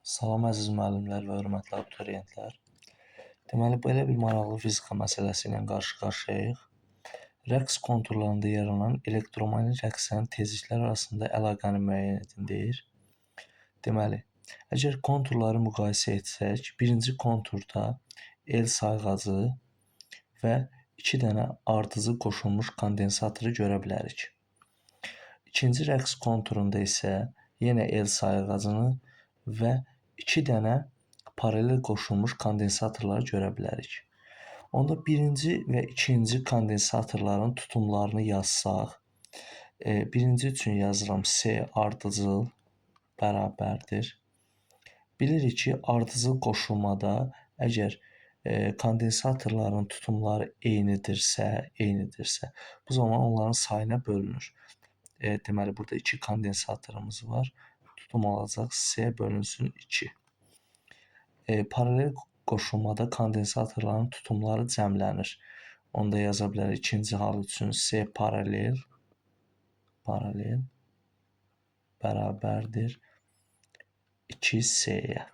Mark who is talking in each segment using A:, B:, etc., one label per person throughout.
A: Salam əziz müəllimlər və hörmətli abituriyentlər. Deməli, belə bir maraqlı fizika məsələsi ilə qarşı-qarşıyayıq. Rəqs konturlarında yaranan elektromanyetik rəqslərin tezliklər arasında əlaqəni müəyyən edin deyir. Deməli, əgər konturları müqayisə etsək, birinci konturda L sayğacı və 2 dənə ardıcıl qoşulmuş kondensatoru görə bilərik. İkinci rəqs konturunda isə yenə L sayğacını və 2 dənə paralel qoşulmuş kondensatorları görə bilərik. Onda birinci və ikinci kondensatorların tutumlarını yazsaq, birinci üçün yazıram S ardıcıl bərabərdir. Bilirik ki, ardıcıl qoşulmada əgər kondensatorların tutumları eynidirsə, bu zaman onların sayına bölünür. Deməli, burada 2 kondensatorumuz var. Tutum olacaq S bölünsün 2. Paralel qoşulmada kondensatorların tutumları cəmlənir. Onda yaza bilərik ikinci hal üçün S paralel bərabərdir 2S-yə.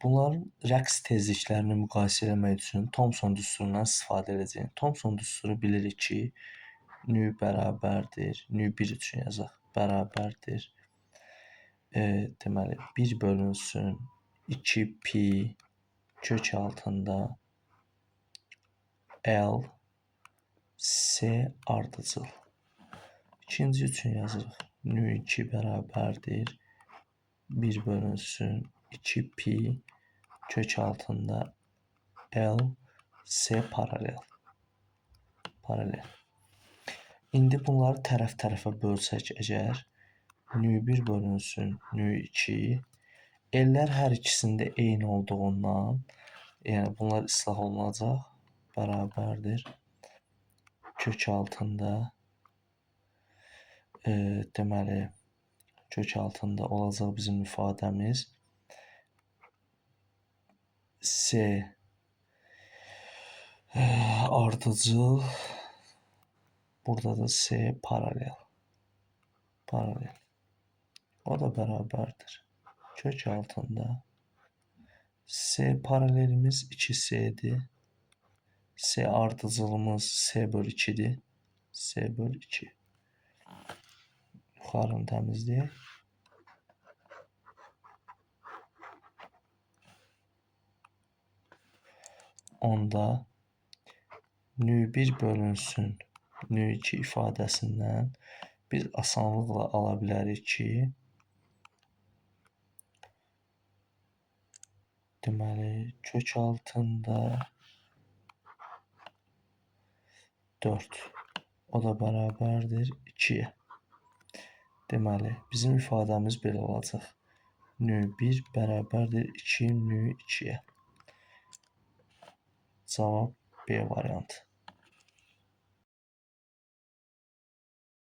A: Bunların rəqs tezliklərini müqayisə etmək üçün Thomson düsturundan istifadə edəcəyik. Thomson düsturu bilirik ki, nü bərabərdir, nü 1 üçün yazaq, bərabərdir. Deməli, 1 bölünsün 2 pi kök altında L S ardıcıl. İkinci üçün yazırıq. Nü 2 bərabərdir 1 bölünsün 2 pi kök altında L S paralel. İndi bunları tərəf-tərəfə bölsək əgər, nü 1 bölünsün nü 2, L'lər hər ikisində eyni olduğundan, yəni bunlar islah olunacaq, bərabərdir kök altında, deməli, kök altında olacaq bizim ifadəmiz S ardıcıl, burada da S paralel. O da bərabərdir kök altında S paralelimiz 2S'dir. S ardıcılımız S bölü 2'dir. S bölü 2. Yuxarını təmizləyək. Onda nü 1 bölünsün nü 2 ifadəsindən biz asanlıqla ala bilərik ki, deməli, kök altında 4. O da bərabərdir 2-yə. Deməli, bizim ifadəmiz belə olacaq. Nü 1 bərabərdir 2 nü 2-yə. Cavab B variantı.